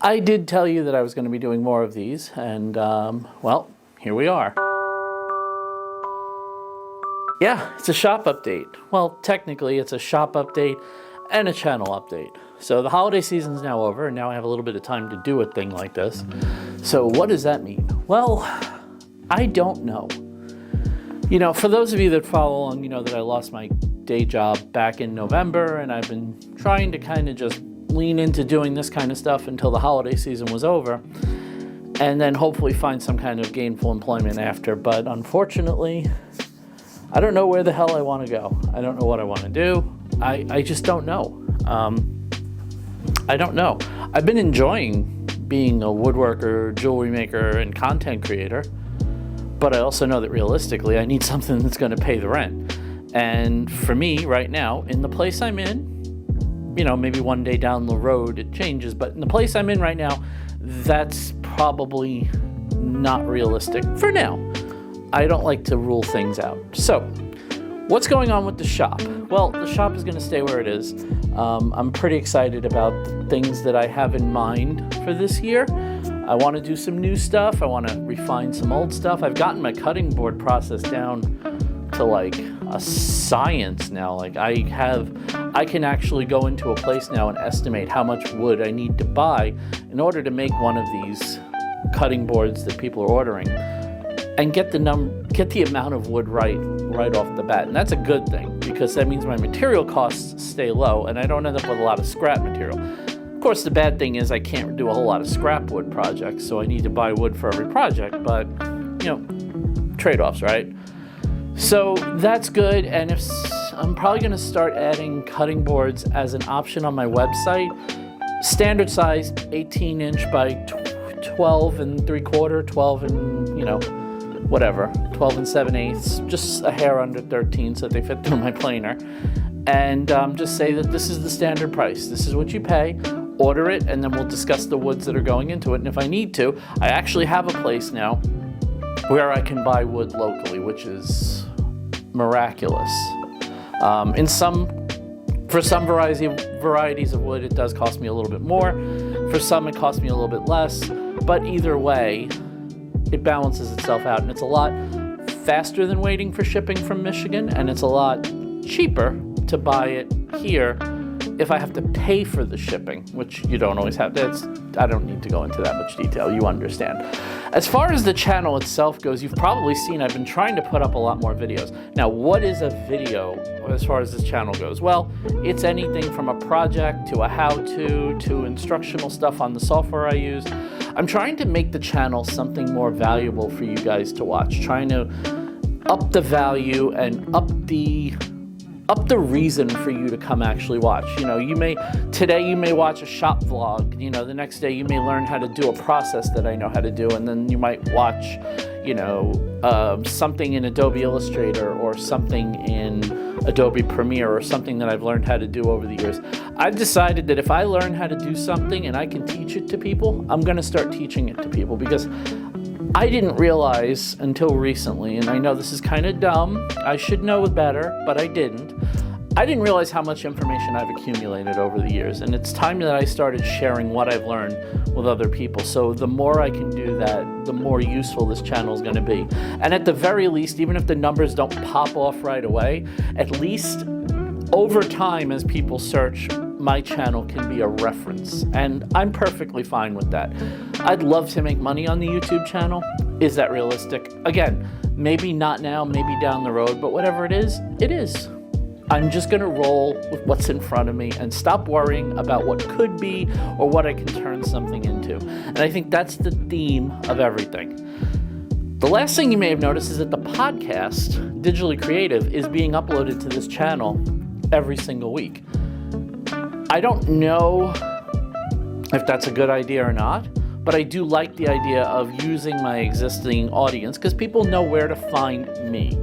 I did tell you that I was going to be doing more of these, and well, here we are. Yeah, it's a shop update. Well, technically it's a shop update and a channel update. So the holiday season's now over, and now I have a little bit of time to do a thing like this. So what does that mean? Well, I don't know. You know, for those of you that follow along, you know that I lost my day job back in November, and I've been trying to kind of just lean into doing this kind of stuff until the holiday season was over, and then hopefully find some kind of gainful employment after. But unfortunately, I don't know where the hell I want to go. I don't know what I want to do. I just don't know. I don't know. I've been enjoying being a woodworker, jewelry maker, and content creator, but I also know that realistically I need something that's going to pay the rent. And for me right now, in the place I'm in, you know, maybe one day down the road it changes, but in the place I'm in right now, that's probably not realistic for now. I don't like to rule things out. So, what's going on with the shop? Well, the shop is going to stay where it is. I'm pretty excited about the things that I have in mind for this year. I want to do some new stuff. I want to refine some old stuff. I've gotten my cutting board process down to like a science now. Like I can actually go into a place now and estimate how much wood I need to buy in order to make one of these cutting boards that people are ordering, and get the amount of wood right off the bat. And that's a good thing, because that means my material costs stay low and I don't end up with a lot of scrap material. Of course, the bad thing is I can't do a whole lot of scrap wood projects, so I need to buy wood for every project, but you know, trade-offs, right? So that's good, and I'm probably going to start adding cutting boards as an option on my website. Standard size, 18 inch by 12 and 3/4, 12 and, you know, whatever, 12 and 7/8, just a hair under 13 so that they fit through my planer. And just say that this is the standard price. This is what you pay. Order it, and then we'll discuss the woods that are going into it. And if I need to, I actually have a place now where I can buy wood locally, which is miraculous. For some varieties of wood, it does cost me a little bit more. For some, it costs me a little bit less. But either way, it balances itself out, and it's a lot faster than waiting for shipping from Michigan, and it's a lot cheaper to buy it here if I have to pay for the shipping, which you don't always have. I don't need to go into that much detail. You understand. As far as the channel itself goes, you've probably seen I've been trying to put up a lot more videos. Now, what is a video as far as this channel goes? Well, it's anything from a project to a how-to instructional stuff on the software I use. I'm trying to make the channel something more valuable for you guys to watch, trying to up the value and up the reason for you to come actually watch. You know, today you may watch a shop vlog, you know, the next day you may learn how to do a process that I know how to do, and then you might watch, you know, something in Adobe Illustrator or something in Adobe Premiere or something that I've learned how to do over the years. I've decided that if I learn how to do something and I can teach it to people, I'm going to start teaching it to people, because I didn't realize until recently, and I know this is kind of dumb, I should know better, but I didn't. I didn't realize how much information I've accumulated over the years, and it's time that I started sharing what I've learned with other people. So the more I can do that, the more useful this channel is going to be. And at the very least, even if the numbers don't pop off right away, at least over time as people search, my channel can be a reference, and I'm perfectly fine with that. I'd love to make money on the YouTube channel. Is that realistic? Again, maybe not now, maybe down the road, but whatever it is, it is. I'm just going to roll with what's in front of me and stop worrying about what could be or what I can turn something into. And I think that's the theme of everything. The last thing you may have noticed is that the podcast, Digitally Creative, is being uploaded to this channel every single week. I don't know if that's a good idea or not, but I do like the idea of using my existing audience, because people know where to find me.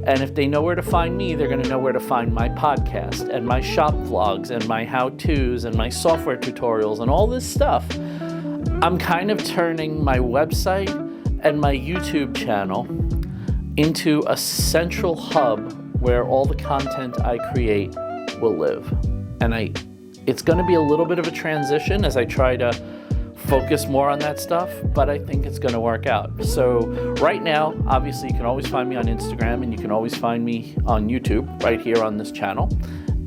And if they know where to find me, they're going to know where to find my podcast and my shop vlogs and my how-tos and my software tutorials and all this stuff. I'm kind of turning my website and my YouTube channel into a central hub where all the content I create will live. And it's going to be a little bit of a transition as I try to focus more on that stuff, but I think it's going to work out. So right now, obviously, you can always find me on Instagram, and you can always find me on YouTube right here on this channel.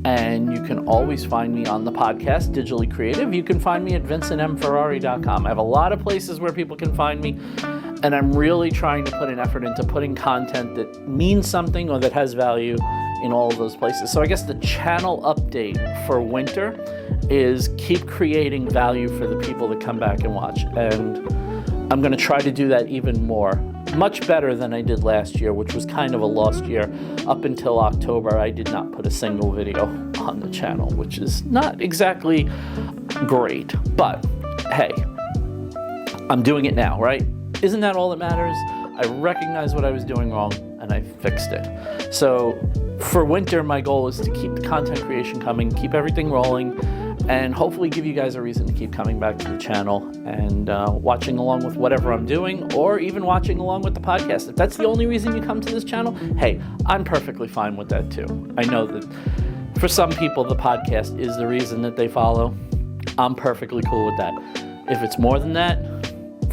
And you can always find me on the podcast, Digitally Creative. You can find me at vincentmferrari.com. I have a lot of places where people can find me, and I'm really trying to put an effort into putting content that means something or that has value in all of those places. So I guess the channel update for winter is keep creating value for the people that come back and watch. And I'm going to try to do that even more, much better than I did last year, which was kind of a lost year. Up until October, I did not put a single video on the channel, which is not exactly great. But hey, I'm doing it now, right? Isn't that all that matters? I recognized what I was doing wrong and I fixed it. So for winter, my goal is to keep the content creation coming, keep everything rolling, and hopefully give you guys a reason to keep coming back to the channel and watching along with whatever I'm doing, or even watching along with the podcast. If that's the only reason you come to this channel, hey, I'm perfectly fine with that too. I know that for some people, the podcast is the reason that they follow. I'm perfectly cool with that. If it's more than that,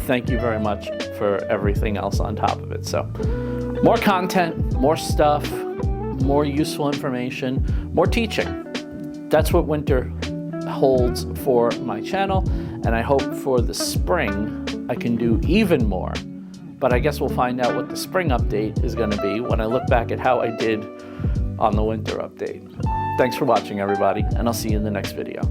thank you very much for everything else on top of it. So more content, more stuff, more useful information, more teaching. That's what winter holds for my channel, and I hope for the spring I can do even more. But I guess we'll find out what the spring update is going to be when I look back at how I did on the winter update. Thanks for watching, everybody, and I'll see you in the next video.